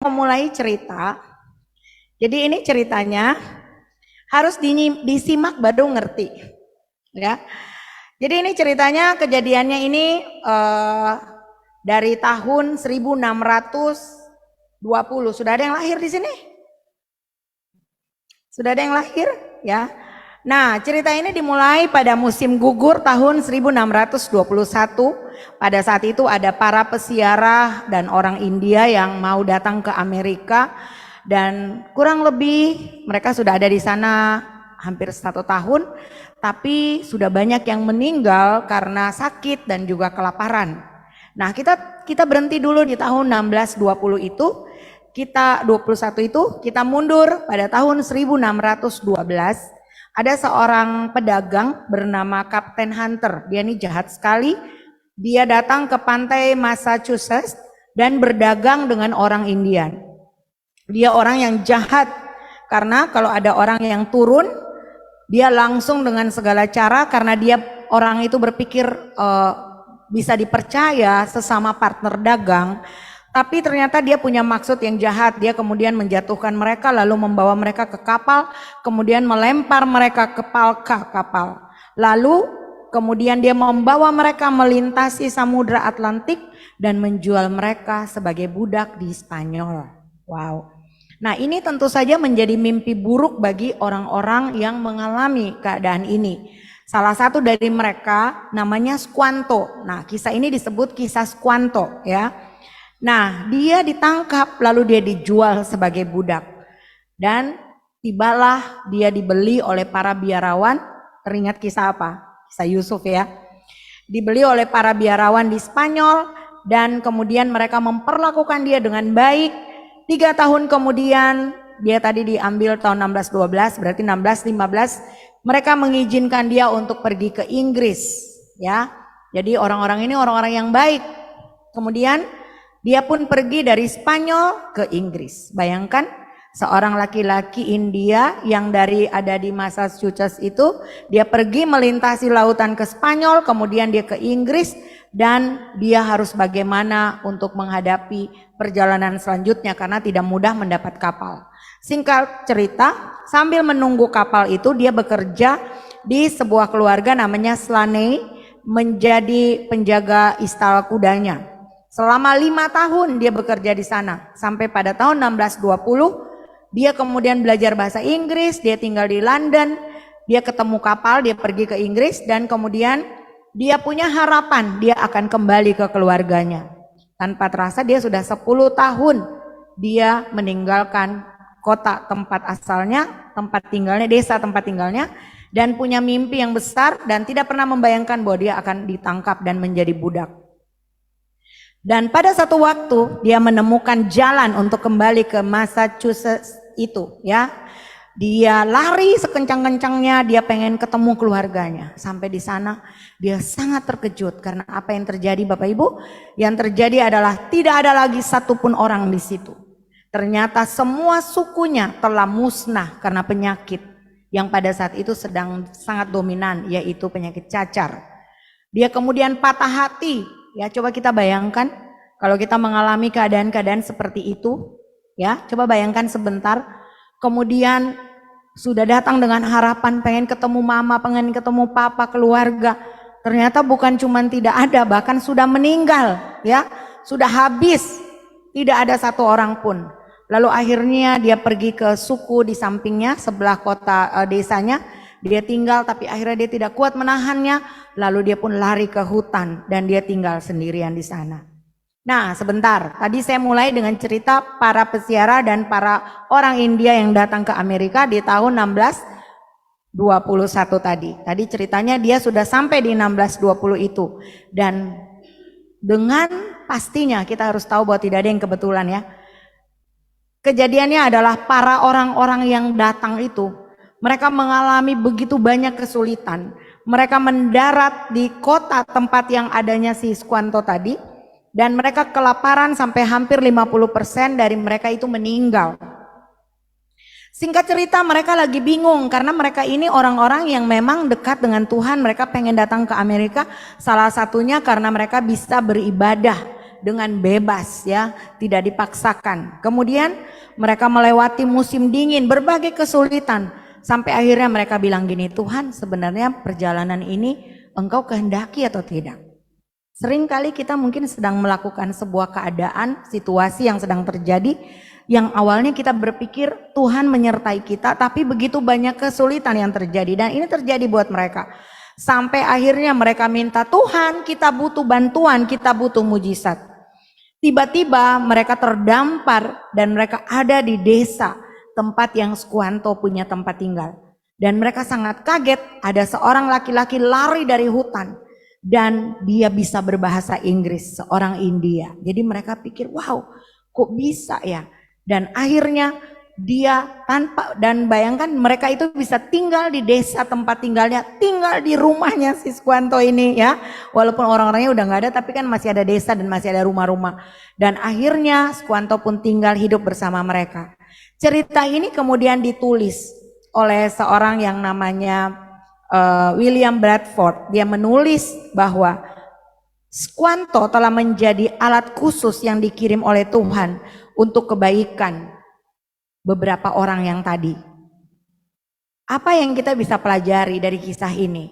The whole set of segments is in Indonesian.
memulai cerita. Jadi ini ceritanya harus disimak baru ngerti, ya. Jadi ini ceritanya, kejadiannya ini dari tahun 1620. Sudah ada yang lahir di sini? Sudah ada yang lahir, ya. Nah, cerita ini dimulai pada musim gugur tahun 1621. Pada saat itu ada para peziarah dan orang India yang mau datang ke Amerika, dan kurang lebih mereka sudah ada di sana hampir 1 tahun, tapi sudah banyak yang meninggal karena sakit dan juga kelaparan. Nah, kita berhenti dulu di tahun 1620 itu. Kita 21 itu kita mundur pada tahun 1612. Ada seorang pedagang bernama Kapten Hunter. Dia ini jahat sekali. Dia datang ke pantai Massachusetts dan berdagang dengan orang Indian. Dia orang yang jahat, karena kalau ada orang yang turun, dia langsung dengan segala cara, karena dia orang itu berpikir bisa dipercaya sesama partner dagang. Tapi ternyata dia punya maksud yang jahat. Dia kemudian menjatuhkan mereka, lalu membawa mereka ke kapal, kemudian melempar mereka ke palka kapal. Lalu kemudian dia membawa mereka melintasi Samudra Atlantik dan menjual mereka sebagai budak di Spanyol. Wow. Nah, ini tentu saja menjadi mimpi buruk bagi orang-orang yang mengalami keadaan ini. Salah satu dari mereka namanya Squanto. Nah, kisah ini disebut kisah Squanto, ya. Nah, dia ditangkap lalu dia dijual sebagai budak. Dan tibalah dia dibeli oleh para biarawan. Teringat kisah apa? Kisah Yusuf, ya. Dibeli oleh para biarawan di Spanyol, dan kemudian mereka memperlakukan dia dengan baik. 3 tahun kemudian, dia tadi diambil tahun 1612, berarti 1615, mereka mengizinkan dia untuk pergi ke Inggris, ya. Jadi orang-orang ini orang-orang yang baik. Kemudian dia pun pergi dari Spanyol ke Inggris. Bayangkan seorang laki-laki India yang ada di Massachusetts itu, dia pergi melintasi lautan ke Spanyol, kemudian dia ke Inggris, dan dia harus bagaimana untuk menghadapi perjalanan selanjutnya karena tidak mudah mendapat kapal. Singkat cerita, sambil menunggu kapal itu dia bekerja di sebuah keluarga namanya Slaney, menjadi penjaga istal kudanya. Selama 5 tahun dia bekerja di sana, sampai pada tahun 1620 dia kemudian belajar bahasa Inggris, dia tinggal di London, dia ketemu kapal, dia pergi ke Inggris, dan kemudian dia punya harapan dia akan kembali ke keluarganya. Tanpa terasa dia sudah 10 tahun dia meninggalkan kota tempat asalnya, tempat tinggalnya, desa tempat tinggalnya, dan punya mimpi yang besar dan tidak pernah membayangkan bahwa dia akan ditangkap dan menjadi budak. Dan pada satu waktu dia menemukan jalan untuk kembali ke Massachusetts itu, ya. Dia lari sekencang-kencangnya, dia pengen ketemu keluarganya. Sampai di sana dia sangat terkejut karena apa yang terjadi, Bapak Ibu? Yang terjadi adalah tidak ada lagi satupun orang di situ. Ternyata semua sukunya telah musnah karena penyakit yang pada saat itu sedang sangat dominan, yaitu penyakit cacar. Dia kemudian patah hati. Ya, coba kita bayangkan kalau kita mengalami keadaan-keadaan seperti itu, ya, coba bayangkan sebentar. Kemudian sudah datang dengan harapan pengen ketemu mama, pengen ketemu papa, keluarga. Ternyata bukan cuma tidak ada, bahkan sudah meninggal, ya, sudah habis, tidak ada satu orang pun. Lalu akhirnya dia pergi ke suku di sampingnya, sebelah kota desanya. Dia tinggal, tapi akhirnya dia tidak kuat menahannya. Lalu dia pun lari ke hutan dan dia tinggal sendirian di sana. Nah, sebentar. Tadi saya mulai dengan cerita para peziarah dan para orang India yang datang ke Amerika di tahun 1621 tadi. Tadi ceritanya dia sudah sampai di 1620 itu. Dan dengan pastinya kita harus tahu bahwa tidak ada yang kebetulan, ya. Kejadiannya adalah para orang-orang yang datang itu, mereka mengalami begitu banyak kesulitan. Mereka mendarat di kota tempat yang adanya si Squanto tadi, dan mereka kelaparan sampai hampir 50% dari mereka itu meninggal. Singkat cerita, mereka lagi bingung karena mereka ini orang-orang yang memang dekat dengan Tuhan. Mereka pengen datang ke Amerika, salah satunya karena mereka bisa beribadah dengan bebas ya, tidak dipaksakan. Kemudian mereka melewati musim dingin, berbagai kesulitan, sampai akhirnya mereka bilang gini, Tuhan sebenarnya perjalanan ini Engkau kehendaki atau tidak? Seringkali kita mungkin sedang melakukan sebuah keadaan, situasi yang sedang terjadi, yang awalnya kita berpikir Tuhan menyertai kita, tapi begitu banyak kesulitan yang terjadi, dan ini terjadi buat mereka. Sampai akhirnya mereka minta, Tuhan kita butuh bantuan, kita butuh mujizat. Tiba-tiba mereka terdampar dan mereka ada di desa tempat yang Squanto punya tempat tinggal. Dan mereka sangat kaget, ada seorang laki-laki lari dari hutan dan dia bisa berbahasa Inggris, seorang India. Jadi mereka pikir, wow kok bisa ya. Dan akhirnya dia tanpa, dan bayangkan mereka itu bisa tinggal di desa tempat tinggalnya, tinggal di rumahnya si Squanto ini ya. Walaupun orang-orangnya udah gak ada, tapi kan masih ada desa dan masih ada rumah-rumah. Dan akhirnya Squanto pun tinggal hidup bersama mereka. Cerita ini kemudian ditulis oleh seorang yang namanya William Bradford. Dia menulis bahwa Squanto telah menjadi alat khusus yang dikirim oleh Tuhan untuk kebaikan beberapa orang yang tadi. Apa yang kita bisa pelajari dari kisah ini?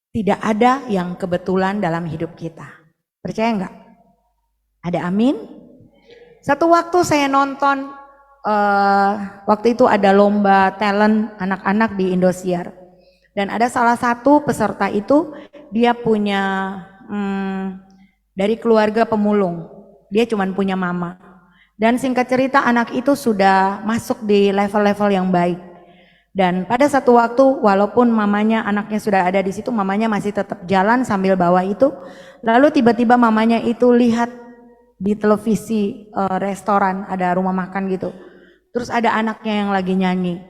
Tidak ada yang kebetulan dalam hidup kita. Percaya enggak? Ada amin? Satu waktu saya nonton, waktu itu ada lomba talent anak-anak di Indosiar. Dan ada salah satu peserta itu, dia punya dari keluarga pemulung. Dia cuma punya mama. Dan singkat cerita anak itu sudah masuk di level-level yang baik. Dan pada satu waktu walaupun mamanya, anaknya sudah ada di situ, mamanya masih tetap jalan sambil bawa itu. Lalu tiba-tiba mamanya itu lihat di televisi restoran, ada rumah makan gitu. Terus ada anaknya yang lagi nyanyi.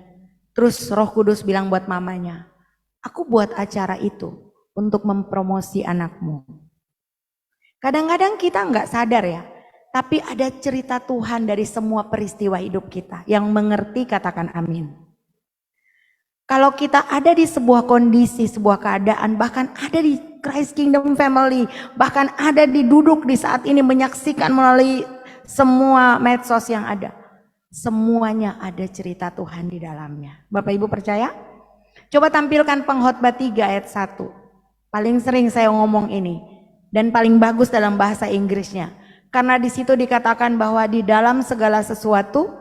Terus Roh Kudus bilang buat mamanya, aku buat acara itu untuk mempromosi anakmu. Kadang-kadang kita nggak sadar ya. Tapi ada cerita Tuhan dari semua peristiwa hidup kita. Yang mengerti katakan amin. Kalau kita ada di sebuah kondisi, sebuah keadaan, bahkan ada di Christ Kingdom Family, bahkan ada di duduk di saat ini menyaksikan melalui semua medsos yang ada. Semuanya ada cerita Tuhan di dalamnya. Bapak Ibu percaya? Coba tampilkan Pengkhotbah 3 ayat 1. Paling sering saya ngomong ini. Dan paling bagus dalam bahasa Inggrisnya. Karena di situ dikatakan bahwa di dalam segala sesuatu,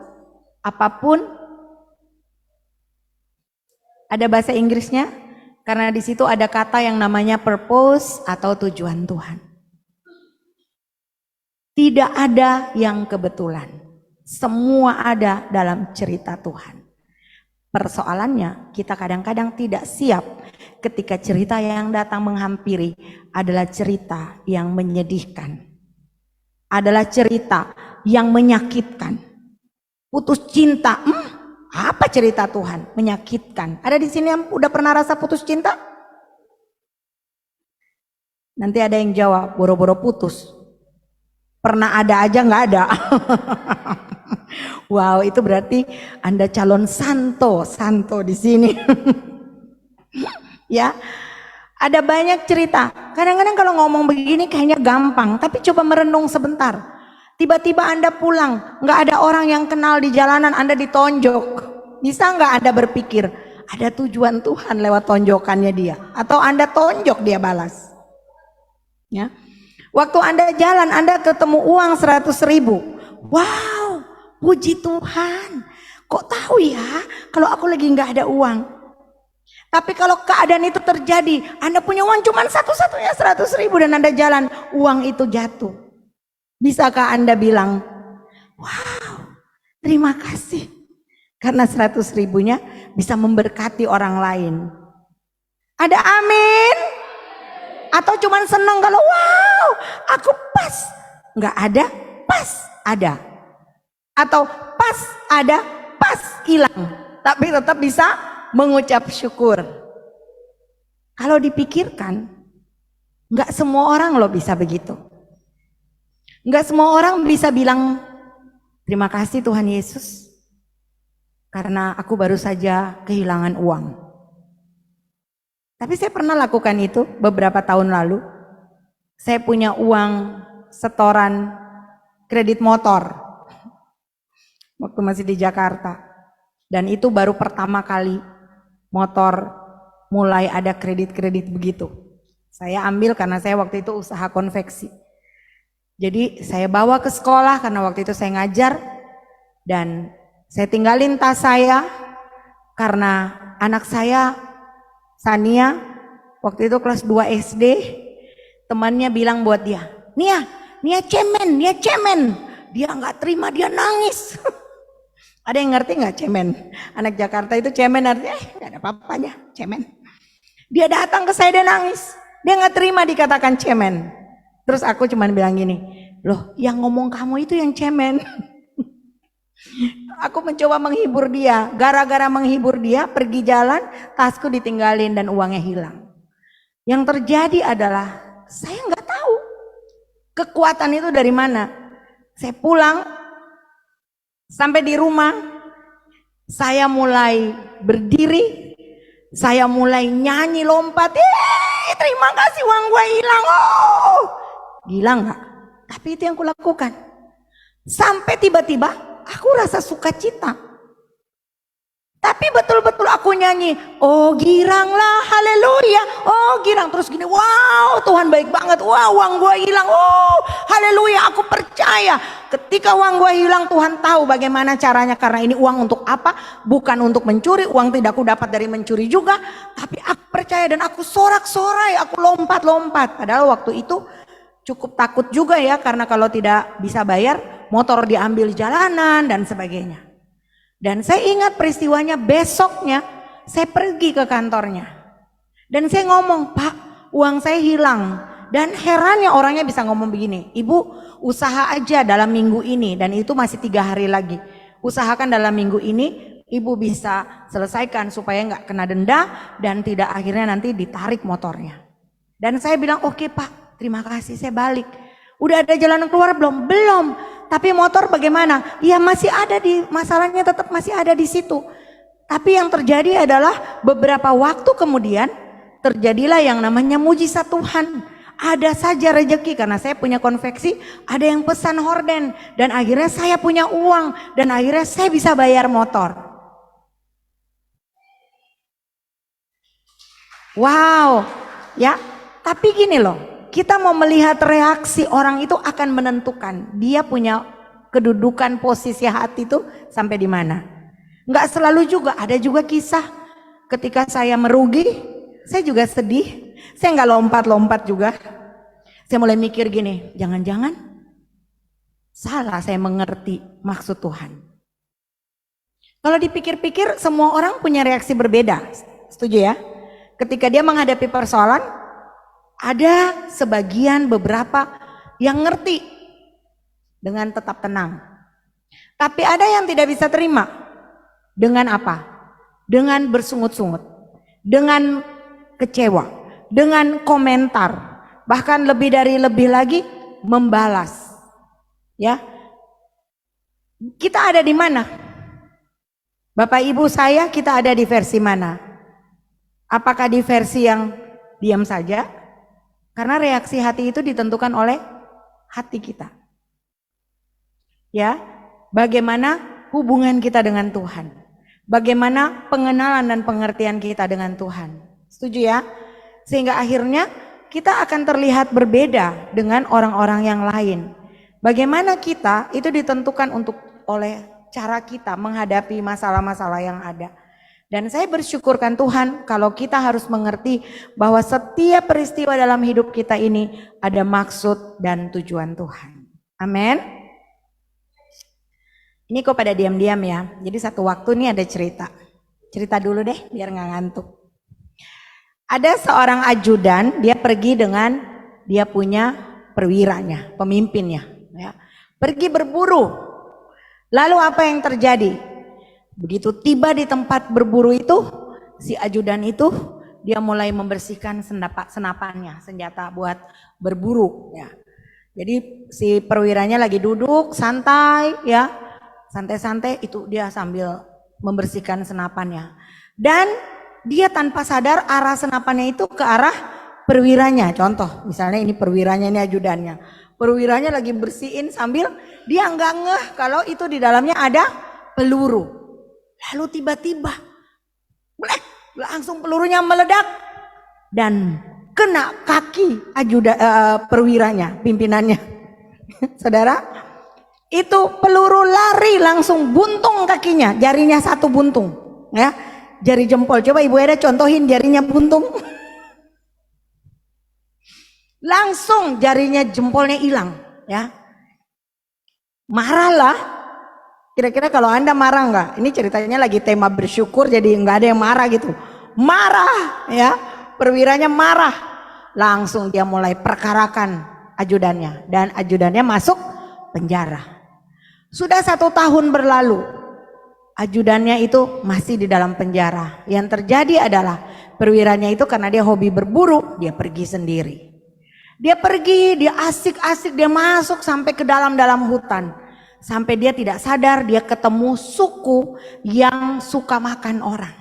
apapun, ada bahasa Inggrisnya, karena di situ ada kata yang namanya purpose atau tujuan Tuhan. Tidak ada yang kebetulan, semua ada dalam cerita Tuhan. Persoalannya kita kadang-kadang tidak siap ketika cerita yang datang menghampiri adalah cerita yang menyedihkan. Adalah cerita yang menyakitkan. Putus cinta, apa cerita Tuhan? Menyakitkan. Ada di sini yang udah pernah rasa putus cinta? Nanti ada yang jawab, boro-boro putus. Pernah ada aja nggak ada. Wow, itu berarti Anda calon santo di sini. Ya. Ada banyak cerita. Kadang-kadang kalau ngomong begini kayaknya gampang, tapi coba merenung sebentar. Tiba-tiba Anda pulang, nggak ada orang yang kenal di jalanan, Anda ditonjok. Bisa nggak Anda berpikir, ada tujuan Tuhan lewat tonjokannya dia? Atau Anda tonjok dia balas? Ya. Waktu Anda jalan, Anda ketemu uang 100.000. Wow, puji Tuhan. Kok tahu ya kalau aku lagi nggak ada uang? Tapi kalau keadaan itu terjadi, Anda punya uang cuma satu-satunya 100.000 dan Anda jalan, uang itu jatuh. Bisakah Anda bilang, wow, terima kasih. Karena 100.000-nya bisa memberkati orang lain. Ada amin? Atau cuma senang kalau wow, aku pas. Nggak ada, pas ada. Atau pas ada, pas hilang. Tapi tetap bisa mengucap syukur. Kalau dipikirkan, nggak semua orang loh bisa begitu. Nggak semua orang bisa bilang, terima kasih Tuhan Yesus, karena aku baru saja kehilangan uang. Tapi saya pernah lakukan itu beberapa tahun lalu. Saya punya uang setoran kredit motor waktu masih di Jakarta. Dan itu baru pertama kali motor mulai ada kredit-kredit begitu. Saya ambil karena saya waktu itu usaha konveksi. Jadi saya bawa ke sekolah karena waktu itu saya ngajar, dan saya tinggalin tas saya karena anak saya Sania waktu itu kelas 2 SD, temannya bilang buat dia, Nia cemen, dia nggak terima, dia nangis. Ada yang ngerti nggak cemen? Anak Jakarta itu cemen artinya nggak ada apa-apanya, cemen. Dia datang ke saya, dia nangis, dia nggak terima dikatakan cemen. Terus aku cuman bilang gini, loh yang ngomong kamu itu yang cemen. Aku mencoba menghibur dia, gara-gara menghibur dia pergi jalan, tasku ditinggalin dan uangnya hilang. Yang terjadi adalah saya nggak tahu kekuatan itu dari mana. Saya pulang, sampai di rumah, saya mulai berdiri, saya mulai nyanyi lompat, terima kasih uang gue hilang, oh gila nggak? Tapi itu yang kulakukan. Sampai tiba-tiba aku rasa sukacita. Tapi betul-betul aku nyanyi, oh giranglah, haleluya, oh girang. Terus gini, wow Tuhan baik banget, wow uang gue hilang, oh haleluya, aku percaya. Ketika uang gue hilang, Tuhan tahu bagaimana caranya, karena ini uang untuk apa? Bukan untuk mencuri, uang tidak aku dapat dari mencuri juga. Tapi aku percaya dan aku sorak-sorai, aku lompat-lompat. Padahal waktu itu cukup takut juga ya, karena kalau tidak bisa bayar, motor diambil jalanan dan sebagainya. Dan saya ingat peristiwanya, besoknya saya pergi ke kantornya. Dan saya ngomong, Pak uang saya hilang. Dan herannya orangnya bisa ngomong begini, Ibu usaha aja dalam minggu ini, dan itu masih 3 hari lagi. Usahakan dalam minggu ini Ibu bisa selesaikan supaya nggak kena denda dan tidak akhirnya nanti ditarik motornya. Dan saya bilang oke Pak, terima kasih, saya balik. Udah ada jalan keluar belum? Belum. Tapi motor bagaimana? Ya masih ada, masalahnya tetap masih ada di situ. Tapi yang terjadi adalah beberapa waktu kemudian terjadilah yang namanya mujizat Tuhan. Ada saja rezeki, karena saya punya konveksi, ada yang pesan horden dan akhirnya saya punya uang dan akhirnya saya bisa bayar motor. Wow, ya. Tapi gini loh. Kita mau melihat reaksi orang itu akan menentukan dia punya kedudukan posisi hati itu sampai di mana. Enggak selalu juga, ada juga kisah ketika saya merugi, saya juga sedih, saya nggak lompat-lompat juga. Saya mulai mikir gini, jangan-jangan salah saya mengerti maksud Tuhan. Kalau dipikir-pikir semua orang punya reaksi berbeda, setuju ya? Ketika dia menghadapi persoalan, ada sebagian beberapa yang ngerti dengan tetap tenang. Tapi ada yang tidak bisa terima. Dengan apa? Dengan bersungut-sungut. Dengan kecewa. Dengan komentar. Bahkan lebih lagi membalas. Ya. Kita ada di mana? Bapak Ibu saya, kita ada di versi mana? Apakah di versi yang diam saja? Karena reaksi hati itu ditentukan oleh hati kita. Ya, bagaimana hubungan kita dengan Tuhan? Bagaimana pengenalan dan pengertian kita dengan Tuhan? Setuju ya? Sehingga akhirnya kita akan terlihat berbeda dengan orang-orang yang lain. Bagaimana kita itu ditentukan oleh cara kita menghadapi masalah-masalah yang ada. Dan saya bersyukurkan Tuhan kalau kita harus mengerti bahwa setiap peristiwa dalam hidup kita ini ada maksud dan tujuan Tuhan. Amin. Ini kok pada diam-diam ya. Jadi satu waktu nih ada cerita. Cerita dulu deh biar nggak ngantuk. Ada seorang ajudan, dia pergi dengan dia punya perwiranya, pemimpinnya. Ya. Pergi berburu. Lalu apa yang terjadi? Begitu tiba di tempat berburu itu, si ajudan itu dia mulai membersihkan senapannya, senjata buat berburu ya. Jadi si perwiranya lagi duduk santai ya, santai-santai itu dia sambil membersihkan senapannya. Dan dia tanpa sadar arah senapannya itu ke arah perwiranya. Contoh misalnya ini perwiranya, ini ajudannya. Perwiranya lagi bersihin sambil dia nggak ngeh kalau itu di dalamnya ada peluru. Lalu tiba-tiba langsung pelurunya meledak dan kena kaki perwiranya, pimpinannya. Saudara, itu peluru lari langsung buntung kakinya, jarinya satu buntung, ya, jari jempol. Coba Ibu Eda contohin jarinya buntung. Langsung jarinya jempolnya hilang, ya. Marahlah. Kira-kira kalau Anda marah nggak? Ini ceritanya lagi tema bersyukur, jadi nggak ada yang marah gitu. Marah, ya. Perwiranya marah. Langsung dia mulai perkarakan ajudannya, dan ajudannya masuk penjara. Sudah 1 tahun berlalu, ajudannya itu masih di dalam penjara. Yang terjadi adalah perwiranya itu karena dia hobi berburu, dia pergi sendiri. Dia pergi, dia asik-asik, dia masuk sampai ke dalam hutan. Sampai dia tidak sadar dia ketemu suku yang suka makan orang.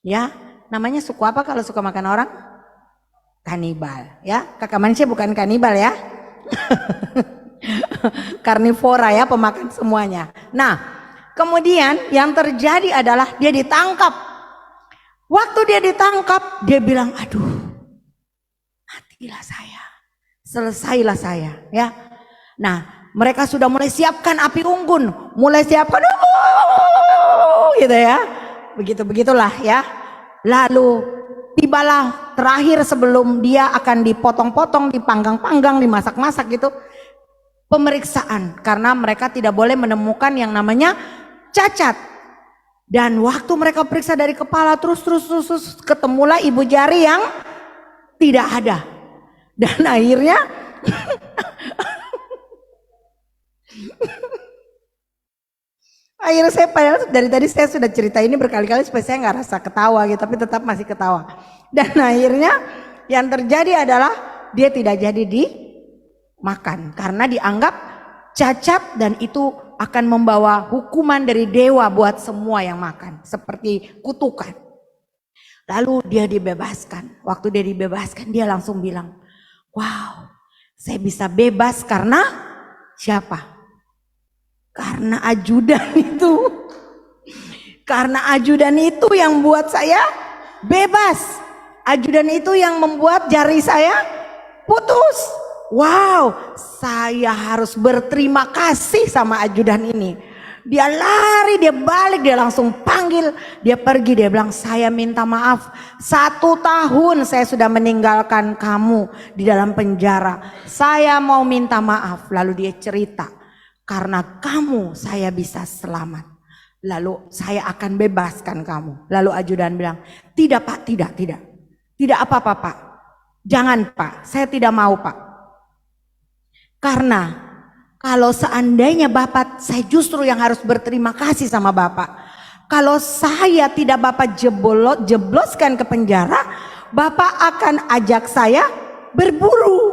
Ya, namanya suku apa kalau suka makan orang? Kanibal, ya. Kakak manusia bukan kanibal, ya. Karnivora, ya, pemakan semuanya. Nah, kemudian yang terjadi adalah dia ditangkap. Waktu dia ditangkap, dia bilang, aduh, matilah saya, selesailah saya, ya. Nah, mereka sudah mulai siapkan api unggun, mulai siapkan, gitu ya, begitulah ya. Lalu tibalah terakhir sebelum dia akan dipotong-potong, dipanggang-panggang, dimasak-masak gitu, pemeriksaan, karena mereka tidak boleh menemukan yang namanya cacat. Dan waktu mereka periksa dari kepala terus ketemulah ibu jari yang tidak ada. Dan akhirnya saya padahal dari tadi saya sudah cerita ini berkali-kali supaya saya nggak rasa ketawa gitu, tapi tetap masih ketawa. Dan akhirnya yang terjadi adalah dia tidak jadi dimakan karena dianggap cacat, dan itu akan membawa hukuman dari dewa buat semua yang makan, seperti kutukan. Lalu dia dibebaskan. Waktu dia dibebaskan, dia langsung bilang, wow, saya bisa bebas karena siapa? Karena ajudan itu. Karena ajudan itu yang buat saya bebas. Ajudan itu yang membuat jari saya putus. Wow, saya harus berterima kasih sama ajudan ini. Dia lari, dia balik, dia langsung panggil, dia pergi, dia bilang, saya minta maaf, 1 tahun saya sudah meninggalkan kamu di dalam penjara, saya mau minta maaf. Lalu dia cerita, karena kamu saya bisa selamat, lalu saya akan bebaskan kamu. Lalu ajudan bilang, tidak Pak, tidak apa-apa Pak, jangan Pak, saya tidak mau Pak. Karena kalau seandainya Bapak, saya justru yang harus berterima kasih sama Bapak. Kalau saya tidak Bapak jebloskan ke penjara, Bapak akan ajak saya berburu.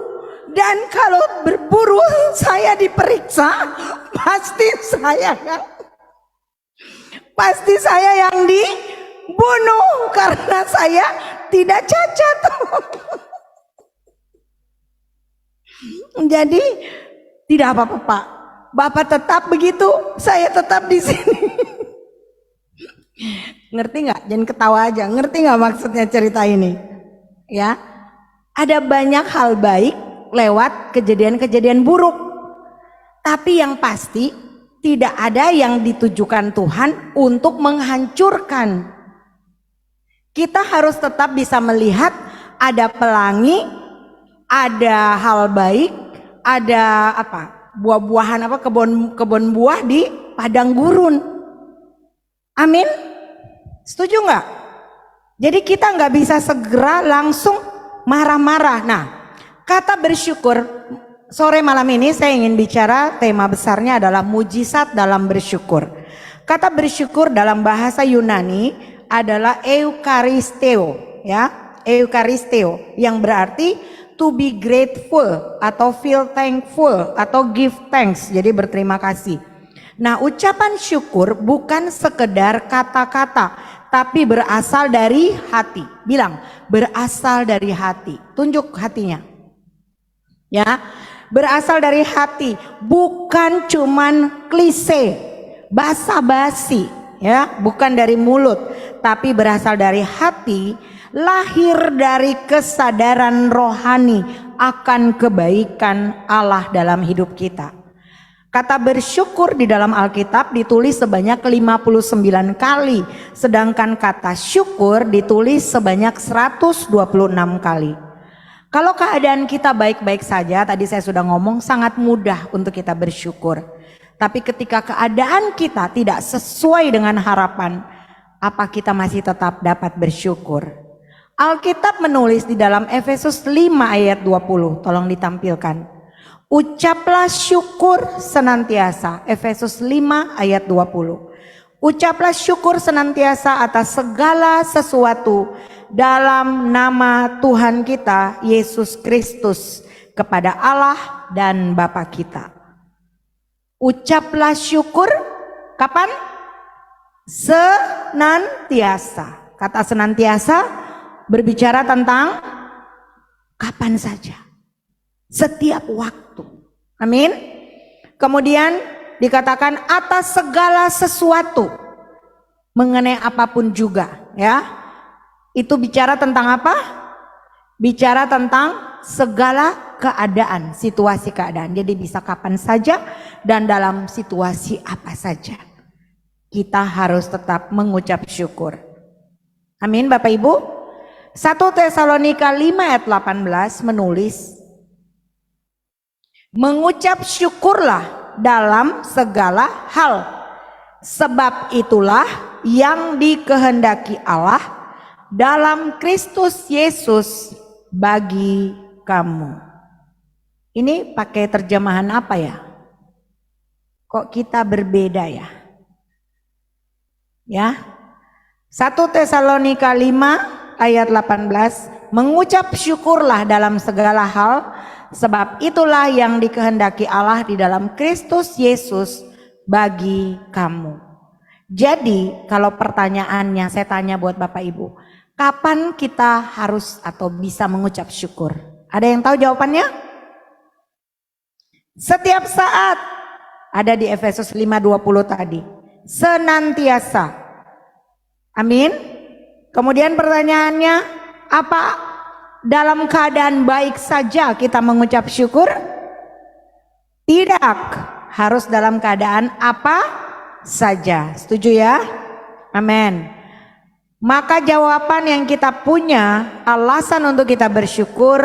Dan kalau berburu saya diperiksa, pasti saya yang dibunuh karena saya tidak cacat. Jadi tidak apa-apa Pak, Bapak tetap begitu, saya tetap di sini. Ngerti nggak? Jangan ketawa aja. Ngerti nggak maksudnya cerita ini? Ya, ada banyak hal baik lewat kejadian-kejadian buruk, tapi yang pasti tidak ada yang ditujukan Tuhan untuk menghancurkan. Kita harus tetap bisa melihat ada pelangi, ada hal baik, ada apa? Buah-buahan apa? Kebun buah di padang gurun. Amin. Setuju nggak? Jadi kita nggak bisa segera langsung marah-marah. Nah, kata bersyukur, sore malam ini saya ingin bicara, tema besarnya adalah mujizat dalam bersyukur. Kata bersyukur dalam bahasa Yunani adalah eukaristeo, ya, eukaristeo, yang berarti to be grateful atau feel thankful atau give thanks, jadi berterima kasih. Nah, ucapan syukur bukan sekedar kata-kata, tapi berasal dari hati. Bilang, berasal dari hati. Tunjuk hatinya. Ya, berasal dari hati, bukan cuman klise, basa-basi, ya, bukan dari mulut, tapi berasal dari hati, lahir dari kesadaran rohani akan kebaikan Allah dalam hidup kita. Kata bersyukur di dalam Alkitab ditulis sebanyak 59 kali, sedangkan kata syukur ditulis sebanyak 126 kali. Kalau keadaan kita baik-baik saja, tadi saya sudah ngomong, sangat mudah untuk kita bersyukur. Tapi ketika keadaan kita tidak sesuai dengan harapan, apa kita masih tetap dapat bersyukur? Alkitab menulis di dalam Efesus 5 ayat 20, tolong ditampilkan. Ucaplah syukur senantiasa, Efesus 5 ayat 20. Ucaplah syukur senantiasa atas segala sesuatu dalam nama Tuhan kita Yesus Kristus kepada Allah dan Bapa kita. Ucaplah syukur kapan? Senantiasa. Kata senantiasa berbicara tentang kapan saja, setiap waktu. Amin. Kemudian dikatakan atas segala sesuatu, mengenai apapun juga, ya. Itu bicara tentang apa? Bicara tentang segala keadaan, situasi keadaan. Jadi bisa kapan saja dan dalam situasi apa saja. Kita harus tetap mengucap syukur. Amin Bapak Ibu. 1 Tesalonika 5 ayat 18 menulis, mengucap syukurlah dalam segala hal, sebab itulah yang dikehendaki Allah dalam Kristus Yesus bagi kamu. Ini pakai terjemahan apa ya? Kok kita berbeda ya? Ya. 1 Tesalonika 5 ayat 18, mengucap syukurlah dalam segala hal, sebab itulah yang dikehendaki Allah di dalam Kristus Yesus bagi kamu. Jadi kalau pertanyaannya saya tanya buat Bapak Ibu, kapan kita harus atau bisa mengucap syukur? Ada yang tahu jawabannya? Setiap saat. Ada di Efesus 5:20 tadi. Senantiasa. Amin. Kemudian pertanyaannya, apa dalam keadaan baik saja kita mengucap syukur? Tidak, harus dalam keadaan apa saja. Setuju ya? Amin. Maka jawaban yang kita punya, alasan untuk kita bersyukur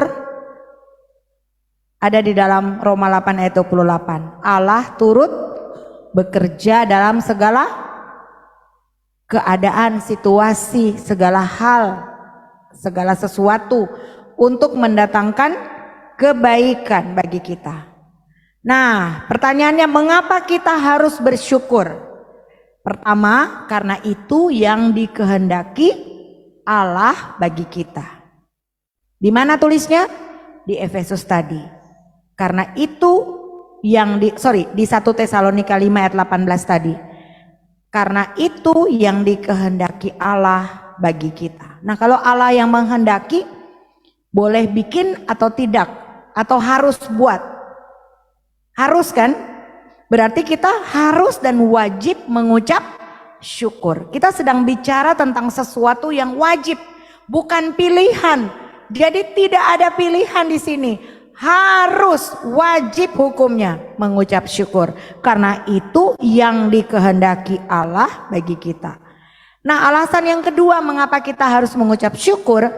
ada di dalam Roma 8 ayat 28. Allah turut bekerja dalam segala keadaan, situasi, segala hal, segala sesuatu untuk mendatangkan kebaikan bagi kita. Nah, pertanyaannya, mengapa kita harus bersyukur? Pertama, karena itu yang dikehendaki Allah bagi kita. Di mana tulisnya? Di Efesus tadi. Karena itu yang di 1 Tesalonika 5 ayat 18 tadi. Karena itu yang dikehendaki Allah bagi kita. Nah, kalau Allah yang menghendaki, boleh bikin atau tidak, atau harus buat? Harus kan? Berarti kita harus dan wajib mengucap syukur. Kita sedang bicara tentang sesuatu yang wajib, bukan pilihan. Jadi tidak ada pilihan di sini. Harus, wajib hukumnya mengucap syukur. Karena itu yang dikehendaki Allah bagi kita. Nah, alasan yang kedua mengapa kita harus mengucap syukur,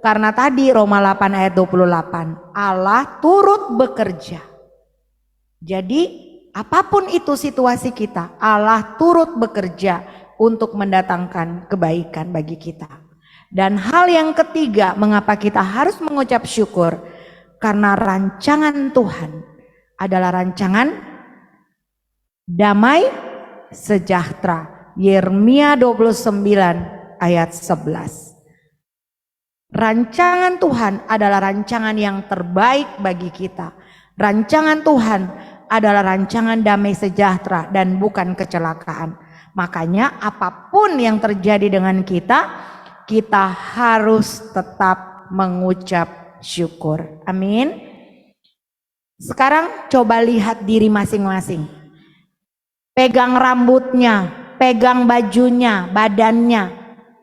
karena tadi Roma 8 ayat 28, Allah turut bekerja. Jadi apapun itu situasi kita, Allah turut bekerja untuk mendatangkan kebaikan bagi kita. Dan hal yang ketiga mengapa kita harus mengucap syukur, karena rancangan Tuhan adalah rancangan damai sejahtera. Yeremia 29 ayat 11. Rancangan Tuhan adalah rancangan yang terbaik bagi kita. Rancangan Tuhan adalah rancangan damai sejahtera dan bukan kecelakaan. Makanya apapun yang terjadi dengan kita, kita harus tetap mengucap syukur. Amin. Sekarang coba lihat diri masing-masing. Pegang rambutnya, pegang bajunya, badannya.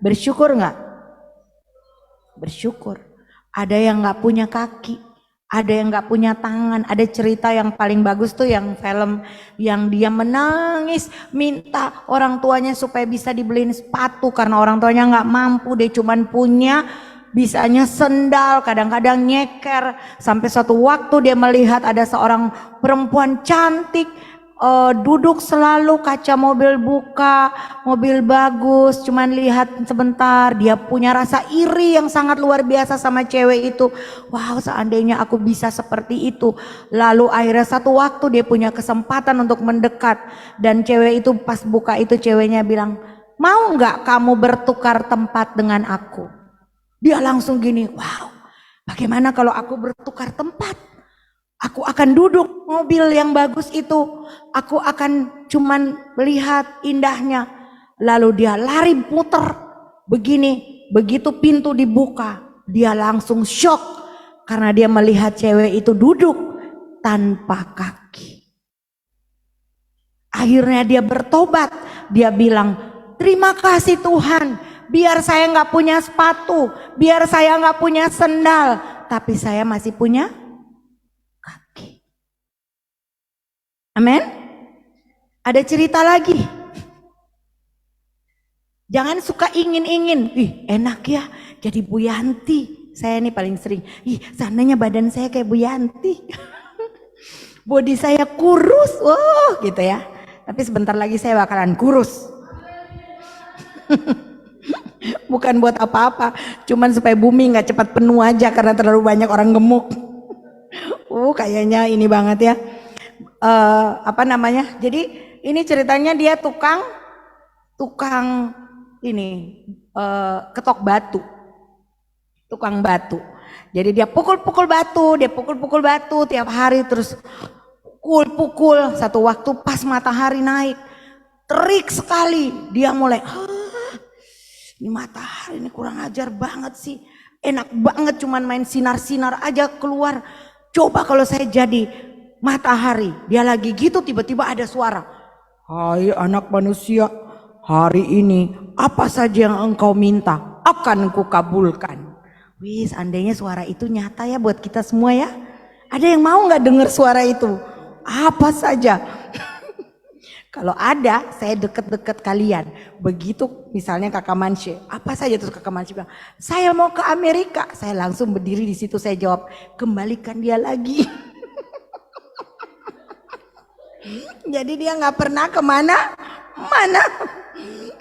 Bersyukur nggak? Bersyukur. Ada yang nggak punya kaki, ada yang nggak punya tangan. Ada cerita yang paling bagus tuh yang film yang dia menangis minta orang tuanya supaya bisa dibeliin sepatu karena orang tuanya nggak mampu, dia cuman punya bisanya sendal, kadang-kadang nyeker. Sampai suatu waktu dia melihat ada seorang perempuan cantik duduk selalu, kaca mobil buka, mobil bagus, cuman lihat sebentar. Dia punya rasa iri yang sangat luar biasa sama cewek itu. Wow, seandainya aku bisa seperti itu. Lalu akhirnya satu waktu dia punya kesempatan untuk mendekat, dan cewek itu pas buka itu ceweknya bilang, mau nggak kamu bertukar tempat dengan aku? Dia langsung gini, wow, bagaimana kalau aku bertukar tempat? Aku akan duduk mobil yang bagus itu. Aku akan cuman melihat indahnya. Lalu dia lari puter. Begini, begitu pintu dibuka, dia langsung shock. Karena dia melihat cewek itu duduk tanpa kaki. Akhirnya dia bertobat. Dia bilang, terima kasih Tuhan. Biar saya nggak punya sepatu. Biar saya nggak punya sendal. Tapi saya masih punya kaki. Amin. Ada cerita lagi. Jangan suka ingin-ingin. Ih, enak ya jadi Bu Yanti. Saya ini paling sering. Ih, seandainya badan saya kayak Bu Yanti. Body saya kurus. Oh, gitu ya. Tapi sebentar lagi saya bakalan kurus. Bukan buat apa-apa, cuman supaya bumi nggak cepat penuh aja karena terlalu banyak orang gemuk. Kayaknya ini banget ya. Apa namanya? Jadi ini ceritanya dia tukang ini ketok batu, tukang batu. Jadi dia pukul-pukul batu tiap hari, terus pukul. Satu waktu pas matahari naik, terik sekali, dia mulai, ini matahari ini kurang ajar banget sih, enak banget cuman main sinar-sinar aja keluar. Coba kalau saya jadi matahari. Dia lagi gitu tiba-tiba ada suara, hai anak manusia, hari ini apa saja yang engkau minta akan kukabulkan. Wih, seandainya suara itu nyata ya buat kita semua ya. Ada yang mau gak dengar suara itu? Apa saja. Kalau ada, saya deket-deket kalian. Begitu misalnya Kakak Mansye, apa saja, terus Kakak Mansye bilang, saya mau ke Amerika. Saya langsung berdiri di situ, saya jawab, kembalikan dia lagi. Jadi dia nggak pernah kemana-mana.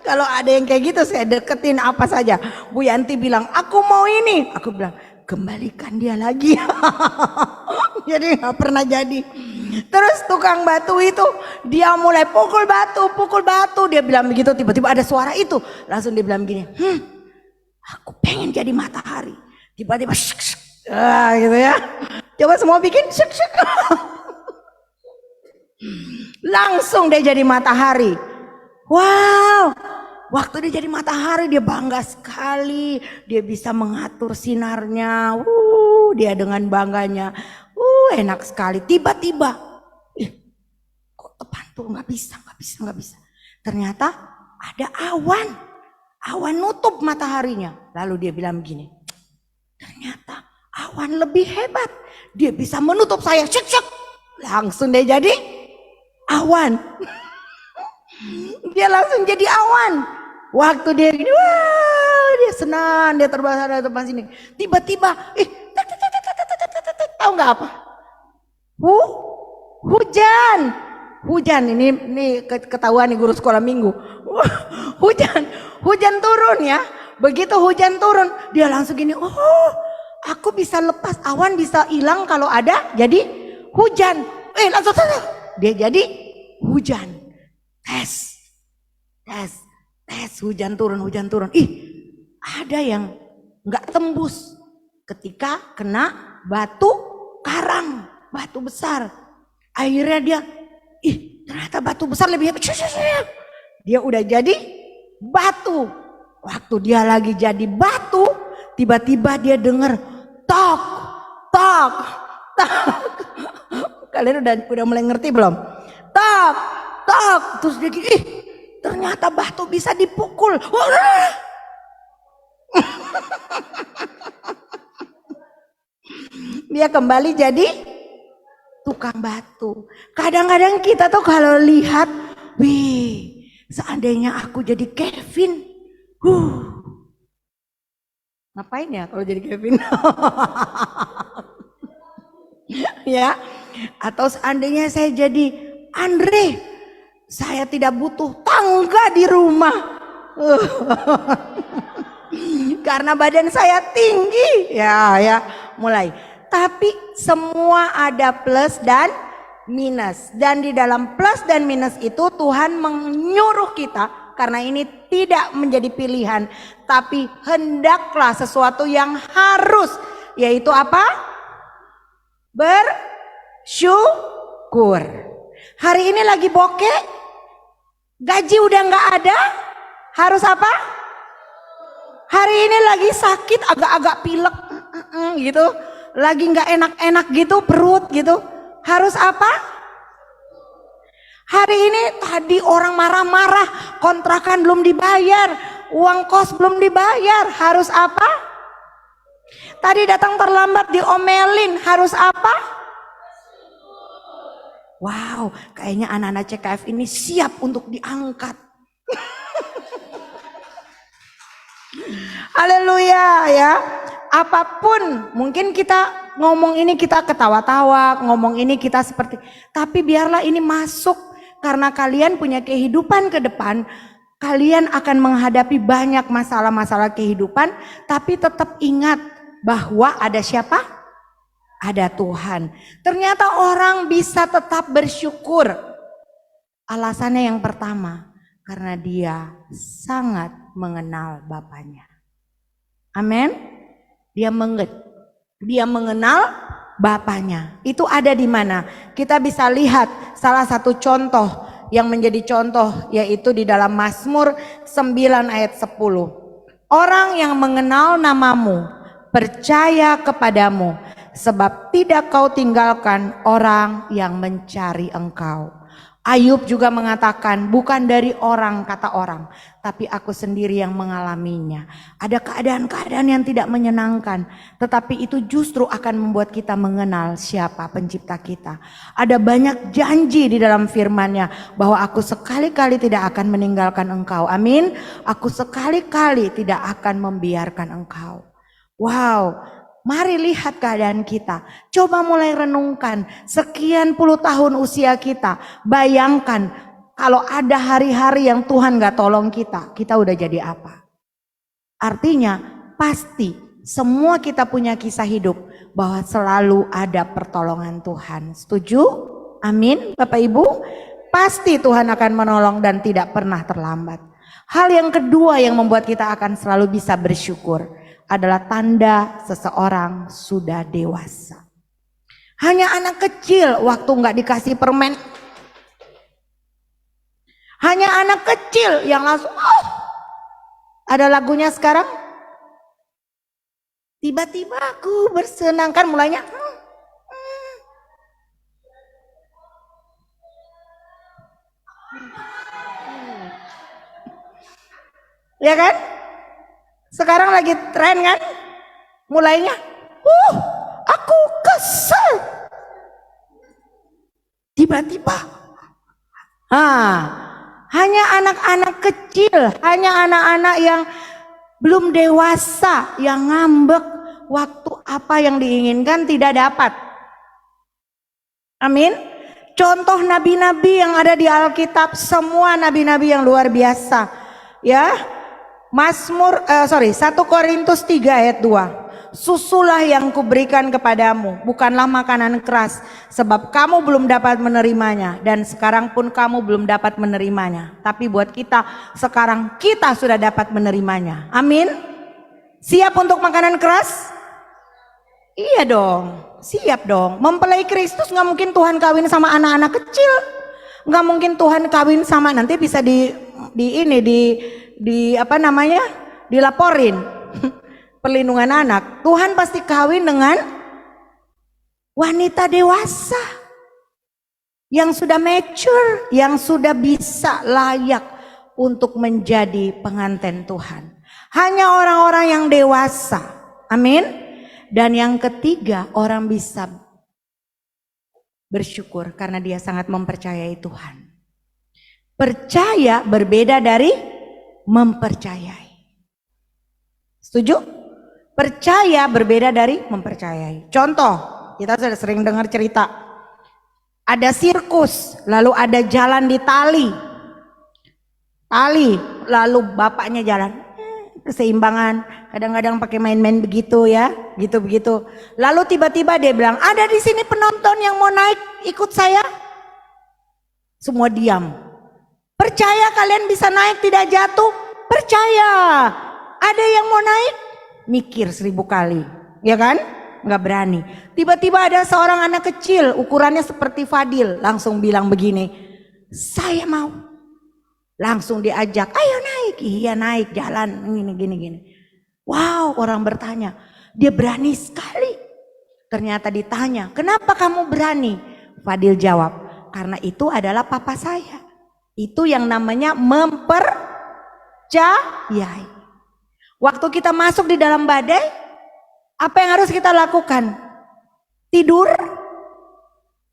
Kalau ada yang kayak gitu, saya deketin apa saja. Bu Yanti bilang, aku mau ini. Aku bilang, kembalikan dia lagi. Jadi nggak pernah jadi. Terus tukang batu itu dia mulai pukul batu. Dia bilang begitu, tiba-tiba ada suara itu. Langsung dia bilang begini, aku pengen jadi matahari. Tiba-tiba syuk, syuk. Gitu ya. Coba semua bikin syuk, syuk. Langsung dia jadi matahari. Wow, waktu dia jadi matahari dia bangga sekali. Dia bisa mengatur sinarnya. Dia dengan bangganya. Enak sekali. Tiba-tiba, kok terpantul, nggak bisa. Ternyata ada awan nutup mataharinya. Lalu dia bilang begini, ternyata awan lebih hebat. Dia bisa menutup saya. Syuk. Langsung dia jadi awan. Dia langsung jadi awan. Waktu dia gini, dia senang, dia terbang sini. Tiba-tiba, tahu nggak apa? Hujan. Ini ketahuan nih guru sekolah minggu. Hujan turun ya. Begitu hujan turun, dia langsung gini, aku bisa lepas, awan bisa hilang kalau ada jadi hujan. Langsung dia jadi hujan. Tes, hujan turun. Ada yang nggak tembus ketika kena batu karang, batu besar. Akhirnya dia, ternyata batu besar lebih hebat. Dia udah jadi batu. Waktu dia lagi jadi batu, tiba-tiba dia dengar tok. Kalian udah mulai ngerti belum? Tak, tak, terus dia gini, ternyata batu bisa dipukul. Dia kembali jadi tukang batu. Kadang-kadang kita tuh kalau lihat, wih, seandainya aku jadi Kevin, ngapain ya kalau jadi Kevin? Ya, atau seandainya saya jadi Andre, saya tidak butuh tangga di rumah. Karena badan saya tinggi. Ya, mulai. Tapi semua ada plus dan minus. Dan di dalam plus dan minus itu Tuhan menyuruh kita, karena ini tidak menjadi pilihan, tapi hendaklah sesuatu yang harus, yaitu apa? Bersyukur. Hari ini lagi bokeh, gaji udah nggak ada, harus apa? Hari ini lagi sakit, agak-agak pilek gitu, lagi nggak enak-enak gitu perut gitu, harus apa? Hari ini tadi orang marah-marah, kontrakan belum dibayar, uang kos belum dibayar, harus apa? Tadi datang terlambat diomelin, harus apa? Wow, kayaknya anak-anak CKF ini siap untuk diangkat. Haleluya ya. Apapun, mungkin kita ngomong ini kita ketawa-tawa, ngomong ini kita seperti, tapi biarlah ini masuk, karena kalian punya kehidupan ke depan. Kalian akan menghadapi banyak masalah-masalah kehidupan, tapi tetap ingat bahwa ada siapa? Ada Tuhan. Ternyata orang bisa tetap bersyukur. Alasannya yang pertama, karena dia sangat mengenal Bapaknya. Amin. Dia mengenal Bapaknya. Itu ada di mana? Kita bisa lihat salah satu contoh yang menjadi contoh, yaitu di dalam Mazmur 9 ayat 10. Orang yang mengenal namamu percaya kepadamu, sebab tidak kau tinggalkan orang yang mencari engkau. Ayub juga mengatakan, bukan dari orang kata orang, tapi aku sendiri yang mengalaminya. Ada keadaan-keadaan yang tidak menyenangkan, tetapi itu justru akan membuat kita mengenal siapa pencipta kita. Ada banyak janji di dalam firman-Nya bahwa aku sekali-kali tidak akan meninggalkan engkau. Amin. Aku sekali-kali tidak akan membiarkan engkau. Wow. Mari lihat keadaan kita. Coba mulai renungkan. Sekian puluh tahun usia kita. Bayangkan kalau ada hari-hari yang Tuhan gak tolong kita. Kita udah jadi apa? Artinya pasti semua kita punya kisah hidup. Bahwa selalu ada pertolongan Tuhan. Setuju? Amin Bapak Ibu. Pasti Tuhan akan menolong dan tidak pernah terlambat. Hal yang kedua yang membuat kita akan selalu bisa bersyukur adalah tanda seseorang sudah dewasa. Hanya anak kecil waktu nggak dikasih permen. Hanya anak kecil yang langsung, ada lagunya sekarang. Tiba-tiba aku bersenang, kan mulainya. Ya kan? Sekarang lagi tren kan, mulainya, aku kesel. Tiba-tiba, hanya anak-anak kecil, hanya anak-anak yang belum dewasa yang ngambek waktu apa yang diinginkan tidak dapat. Amin. Contoh nabi-nabi yang ada di Alkitab, semua nabi-nabi yang luar biasa, ya. 1 Korintus 3 ayat 2. Susulah yang kuberikan kepadamu, bukanlah makanan keras, sebab kamu belum dapat menerimanya, dan sekarang pun kamu belum dapat menerimanya. Tapi buat kita, sekarang kita sudah dapat menerimanya. Amin. Siap untuk makanan keras? Iya dong, siap dong. Mempelai Kristus gak mungkin Tuhan kawin sama anak-anak kecil. Gak mungkin Tuhan kawin sama, nanti bisa dilaporin perlindungan anak. Tuhan pasti kawin dengan wanita dewasa. yang sudah mature, yang sudah bisa layak untuk menjadi pengantin Tuhan. Hanya orang-orang yang dewasa. Amin. Dan yang ketiga, orang bisa bersyukur karena dia sangat mempercayai Tuhan. Percaya berbeda dari mempercayai. Setuju? Percaya berbeda dari mempercayai. Contoh, kita sudah sering dengar cerita. Ada sirkus, lalu ada jalan di tali, lalu bapaknya jalan, keseimbangan, kadang-kadang pakai main-main begitu ya, gitu-begitu. Lalu tiba-tiba dia bilang, ada di sini penonton yang mau naik, ikut saya. Semua diam. Percaya kalian bisa naik tidak jatuh? Percaya. Ada yang mau naik? Mikir 1000 kali, ya kan? Nggak berani. Tiba-tiba ada seorang anak kecil ukurannya seperti Fadil langsung bilang begini, saya mau. Langsung diajak, ayo naik. Iya naik, jalan gini. Wow, orang bertanya, dia berani sekali. Ternyata ditanya, kenapa kamu berani? Fadil jawab, karena itu adalah papa saya. Itu yang namanya mempercayai. Waktu kita masuk di dalam badai, apa yang harus kita lakukan? Tidur?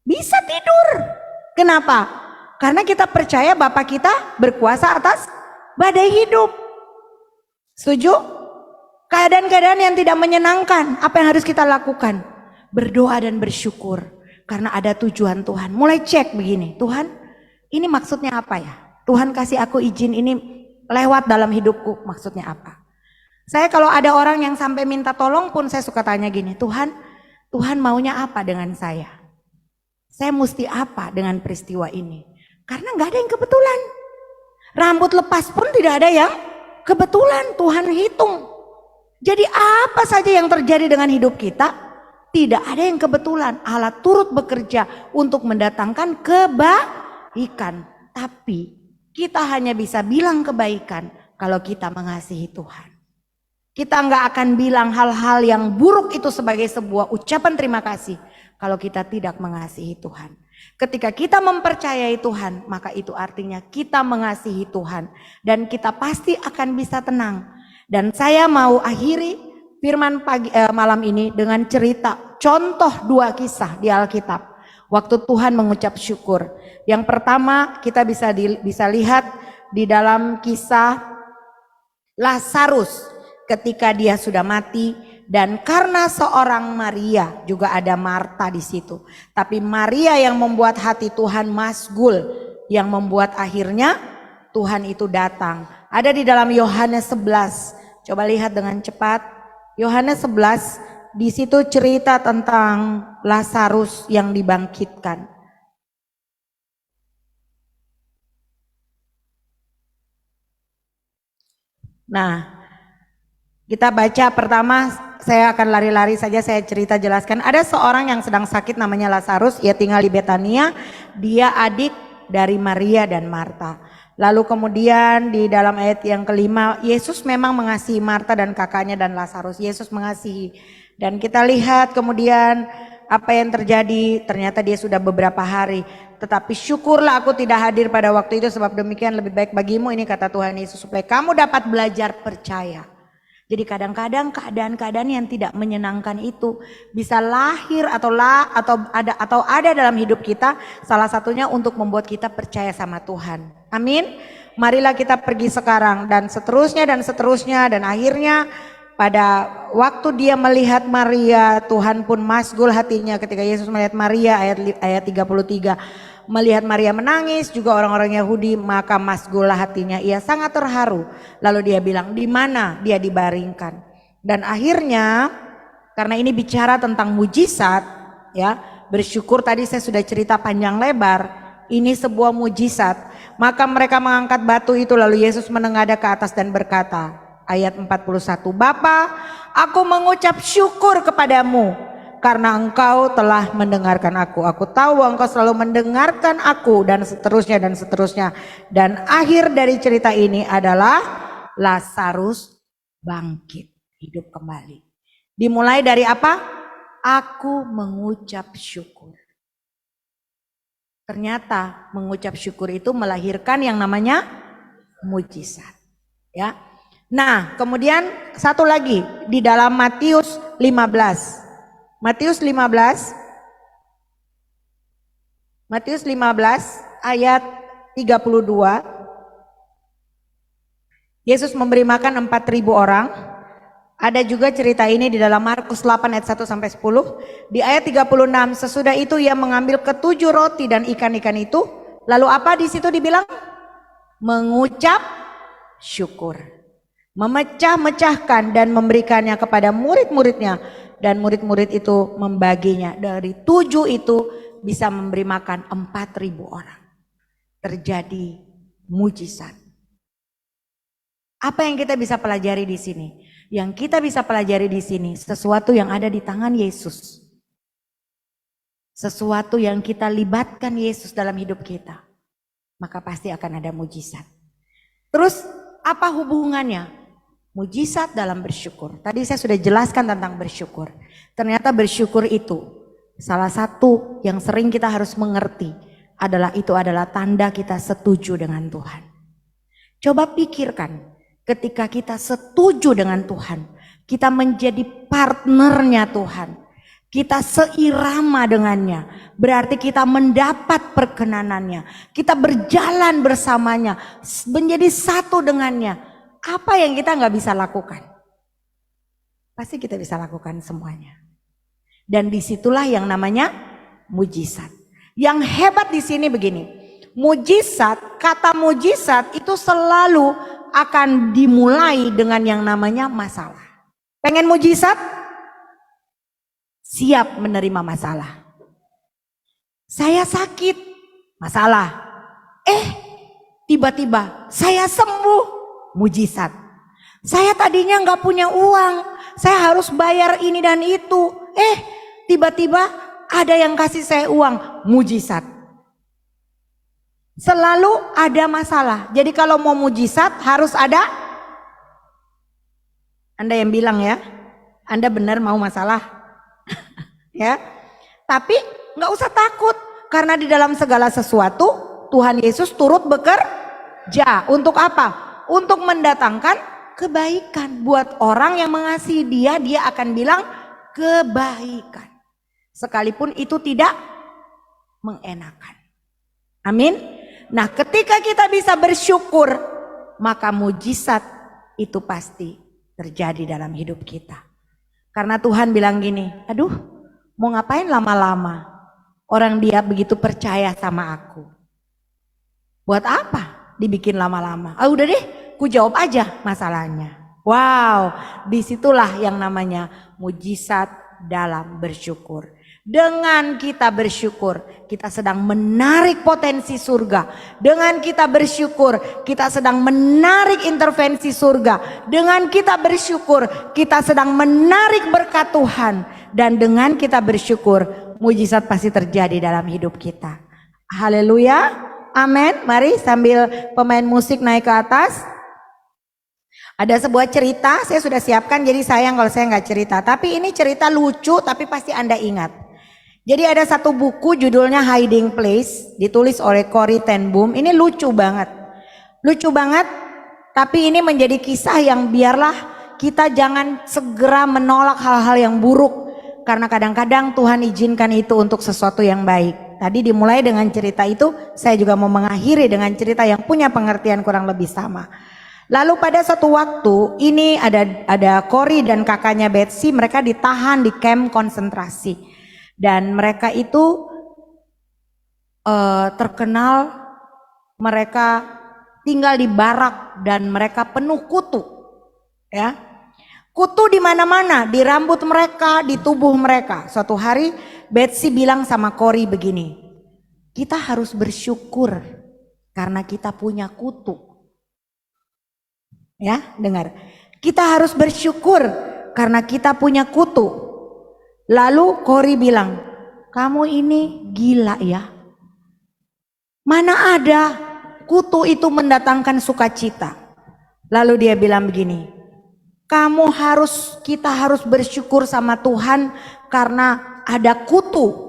Bisa tidur. Kenapa? Karena kita percaya Bapa kita berkuasa atas badai hidup. Setuju? Keadaan-keadaan yang tidak menyenangkan, apa yang harus kita lakukan? Berdoa dan bersyukur. Karena ada tujuan Tuhan. Mulai cek begini, Tuhan ini maksudnya apa ya? Tuhan kasih aku izin ini lewat dalam hidupku, maksudnya apa? Saya kalau ada orang yang sampai minta tolong pun saya suka tanya gini, Tuhan maunya apa dengan saya? Saya mesti apa dengan peristiwa ini? Karena nggak ada yang kebetulan. Rambut lepas pun tidak ada yang kebetulan, Tuhan hitung. Jadi apa saja yang terjadi dengan hidup kita, tidak ada yang kebetulan. Allah turut bekerja untuk mendatangkan kebaikan. Tapi kita hanya bisa bilang kebaikan kalau kita mengasihi Tuhan. Kita nggak akan bilang hal-hal yang buruk itu sebagai sebuah ucapan terima kasih kalau kita tidak mengasihi Tuhan. Ketika kita mempercayai Tuhan, maka itu artinya kita mengasihi Tuhan dan kita pasti akan bisa tenang. Dan saya mau akhiri firman malam ini dengan cerita contoh 2 kisah di Alkitab. Waktu Tuhan mengucap syukur. Yang pertama kita bisa lihat di dalam kisah Lazarus. Ketika dia sudah mati dan karena seorang Maria, juga ada Marta di situ. Tapi Maria yang membuat hati Tuhan masgul, yang membuat akhirnya Tuhan itu datang. Ada di dalam Yohanes 11. Coba lihat dengan cepat. Yohanes 11, di situ cerita tentang Lazarus yang dibangkitkan. Nah, kita baca pertama, saya akan lari-lari saja, saya cerita jelaskan. Ada seorang yang sedang sakit namanya Lazarus, ia tinggal di Betania, dia adik dari Maria dan Marta. Lalu kemudian di dalam ayat yang kelima, Yesus memang mengasihi Marta dan kakaknya dan Lazarus. Yesus mengasihi. Dan kita lihat kemudian apa yang terjadi, ternyata dia sudah beberapa hari. Tetapi syukurlah aku tidak hadir pada waktu itu, sebab demikian lebih baik bagimu, ini kata Tuhan Yesus, supaya kamu dapat belajar percaya. Jadi kadang-kadang keadaan-keadaan yang tidak menyenangkan itu bisa lahir atau ada dalam hidup kita, salah satunya untuk membuat kita percaya sama Tuhan. Amin. Marilah kita pergi sekarang dan seterusnya dan akhirnya pada waktu dia melihat Maria, Tuhan pun masgul hatinya ketika Yesus melihat Maria, ayat 33. Melihat Maria menangis, juga orang-orang Yahudi, maka masgullah hatinya, ia sangat terharu. Lalu dia bilang, di mana dia dibaringkan? Dan akhirnya, karena ini bicara tentang mujizat, ya, bersyukur tadi saya sudah cerita panjang lebar, ini sebuah mujizat. Maka mereka mengangkat batu itu, lalu Yesus menengadah ke atas dan berkata, ayat 41, Bapa, aku mengucap syukur kepadamu, karena engkau telah mendengarkan aku. Aku tahu engkau selalu mendengarkan aku, dan seterusnya dan seterusnya. Dan akhir dari cerita ini adalah Lazarus bangkit, hidup kembali. Dimulai dari apa? Aku mengucap syukur. Ternyata mengucap syukur itu melahirkan yang namanya mujizat. Ya. Nah, kemudian satu lagi di dalam Matius 15. Matius 15 ayat 32. Yesus memberi makan 4.000 orang. Ada juga cerita ini di dalam Markus 8 ayat 1 sampai 10. Di ayat 36, sesudah itu ia mengambil ketujuh roti dan ikan-ikan itu. Lalu apa di situ dibilang? Mengucap syukur. Memecah-mecahkan dan memberikannya kepada murid-muridnya. Dan murid-murid itu membaginya. Dari 7 itu bisa memberi makan 4.000 orang. Terjadi mujizat. Apa yang kita bisa pelajari di sini? Yang kita bisa pelajari di sini sesuatu yang ada di tangan Yesus. Sesuatu yang kita libatkan Yesus dalam hidup kita. Maka pasti akan ada mujizat. Terus apa hubungannya? Mujizat dalam bersyukur. Tadi saya sudah jelaskan tentang bersyukur. Ternyata bersyukur itu salah satu yang sering kita harus mengerti adalah tanda kita setuju dengan Tuhan. Coba pikirkan. Ketika kita setuju dengan Tuhan, kita menjadi partnernya Tuhan, kita seirama dengannya, berarti kita mendapat perkenanannya, kita berjalan bersamanya, menjadi satu dengannya. Apa yang kita nggak bisa lakukan? Pasti kita bisa lakukan semuanya. Dan disitulah yang namanya mujizat. Yang hebat di sini begini, mujizat, kata mujizat itu selalu akan dimulai dengan yang namanya masalah. Pengen mujizat? Siap menerima masalah. Saya sakit, masalah. Tiba-tiba saya sembuh, mujizat. Saya tadinya nggak punya uang, saya harus bayar ini dan itu. Tiba-tiba ada yang kasih saya uang, mujizat. Selalu ada masalah. Jadi kalau mau mujizat harus ada. Anda yang bilang ya, Anda benar mau masalah. Ya. Tapi nggak usah takut karena di dalam segala sesuatu Tuhan Yesus turut bekerja. Untuk apa? Untuk mendatangkan kebaikan buat orang yang mengasihi Dia. Dia akan bilang kebaikan. Sekalipun itu tidak mengenakan. Amin. Nah, ketika kita bisa bersyukur, maka mujizat itu pasti terjadi dalam hidup kita. Karena Tuhan bilang gini, aduh mau ngapain lama-lama? Orang dia begitu percaya sama aku. Buat apa dibikin lama-lama? Udah deh, ku jawab aja masalahnya. Wow, disitulah yang namanya mujizat dalam bersyukur. Dengan kita bersyukur, kita sedang menarik potensi surga. Dengan kita bersyukur, kita sedang menarik intervensi surga. Dengan kita bersyukur, kita sedang menarik berkat Tuhan. Dan dengan kita bersyukur, mujizat pasti terjadi dalam hidup kita. Haleluya, amin. Mari sambil pemain musik naik ke atas. Ada sebuah cerita, saya sudah siapkan, jadi sayang kalau saya nggak cerita. Tapi ini cerita lucu, tapi pasti Anda ingat. Jadi ada satu buku judulnya Hiding Place, ditulis oleh Corrie ten Boom. Ini lucu banget. Lucu banget, tapi ini menjadi kisah yang biarlah kita jangan segera menolak hal-hal yang buruk. Karena kadang-kadang Tuhan izinkan itu untuk sesuatu yang baik. Tadi dimulai dengan cerita itu, saya juga mau mengakhiri dengan cerita yang punya pengertian kurang lebih sama. Lalu pada satu waktu, ini ada Corrie dan kakaknya Betsy, mereka ditahan di kamp konsentrasi. Dan mereka itu terkenal, mereka tinggal di barak dan mereka penuh kutu, ya. Kutu di mana-mana, di rambut mereka, di tubuh mereka. Suatu hari Betsy bilang sama Corrie begini, kita harus bersyukur karena kita punya kutu. Ya, dengar. Kita harus bersyukur karena kita punya kutu. Lalu Corrie bilang, kamu ini gila ya. Mana ada kutu itu mendatangkan sukacita. Lalu dia bilang begini, kita harus bersyukur sama Tuhan karena ada kutu.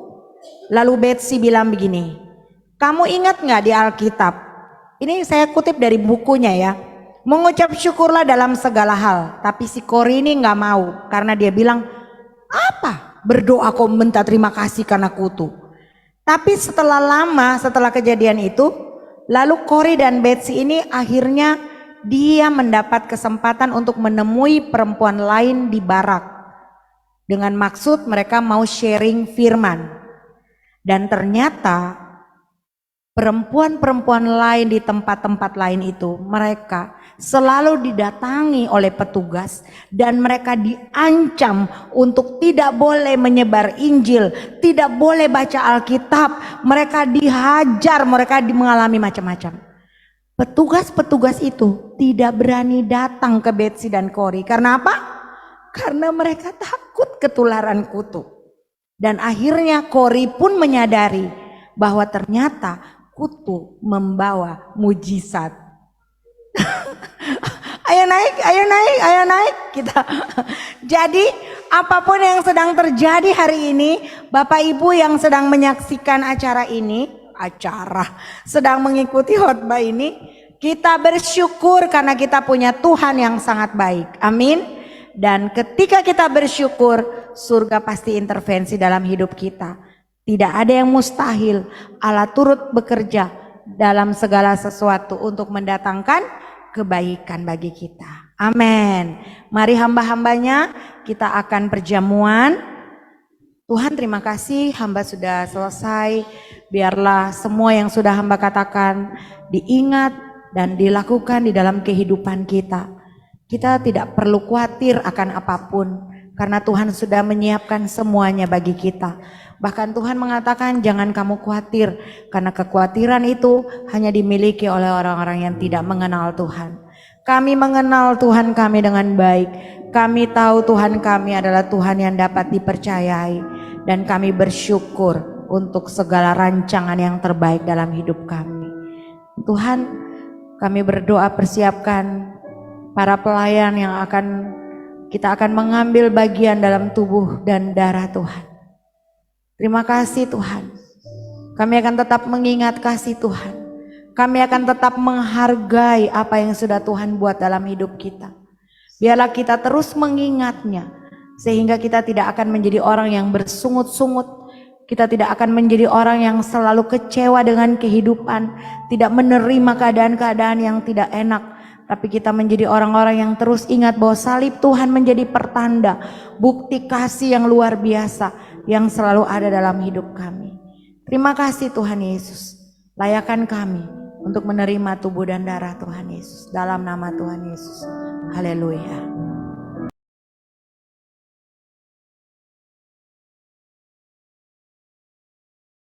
Lalu Betsy bilang begini, Kamu ingat nggak di Alkitab? Ini saya kutip dari bukunya ya. Mengucap syukurlah dalam segala hal. Tapi si Kori ini nggak mau karena dia bilang, apa? Berdoa kau minta terima kasih karena kutu. Tapi setelah lama, setelah kejadian itu, lalu Kori dan Betsy ini akhirnya dia mendapat kesempatan untuk menemui perempuan lain di barak. Dengan maksud mereka mau sharing firman. Dan ternyata perempuan-perempuan lain di tempat-tempat lain itu, mereka selalu didatangi oleh petugas dan mereka diancam untuk tidak boleh menyebar Injil, tidak boleh baca Alkitab, mereka dihajar, mereka mengalami macam-macam. Petugas-petugas itu tidak berani datang ke Betsy dan Kori. Karena apa? Karena mereka takut ketularan kutu. Dan akhirnya Kori pun menyadari bahwa ternyata kutu membawa mujizat. Ayo naik, ayo naik, ayo naik kita. Jadi apapun yang sedang terjadi hari ini, Bapak Ibu yang sedang menyaksikan acara ini, sedang mengikuti khotbah ini, kita bersyukur karena kita punya Tuhan yang sangat baik. Amin. Dan ketika kita bersyukur, surga pasti intervensi dalam hidup kita. Tidak ada yang mustahil. Allah turut bekerja dalam segala sesuatu untuk mendatangkan kebaikan bagi kita. Amin. Mari hamba-hambanya kita akan perjamuan. Tuhan terima kasih, hamba sudah selesai. Biarlah semua yang sudah hamba katakan diingat dan dilakukan di dalam kehidupan kita. Kita tidak perlu khawatir akan apapun karena Tuhan sudah menyiapkan semuanya bagi kita. Bahkan Tuhan mengatakan jangan kamu khawatir karena kekhawatiran itu hanya dimiliki oleh orang-orang yang tidak mengenal Tuhan. Kami mengenal Tuhan kami dengan baik. Kami tahu Tuhan kami adalah Tuhan yang dapat dipercayai dan kami bersyukur untuk segala rancangan yang terbaik dalam hidup kami. Tuhan, kami berdoa persiapkan para pelayan yang kita akan mengambil bagian dalam tubuh dan darah Tuhan. Terima kasih Tuhan. Kami akan tetap mengingat kasih Tuhan. Kami akan tetap menghargai apa yang sudah Tuhan buat dalam hidup kita. Biarlah kita terus mengingatnya. Sehingga kita tidak akan menjadi orang yang bersungut-sungut. Kita tidak akan menjadi orang yang selalu kecewa dengan kehidupan. Tidak menerima keadaan-keadaan yang tidak enak. Tapi kita menjadi orang-orang yang terus ingat bahwa salib Tuhan menjadi pertanda. Bukti kasih yang luar biasa yang selalu ada dalam hidup kami. Terima kasih Tuhan Yesus. Layakan kami untuk menerima tubuh dan darah Tuhan Yesus. Dalam nama Tuhan Yesus. Haleluya.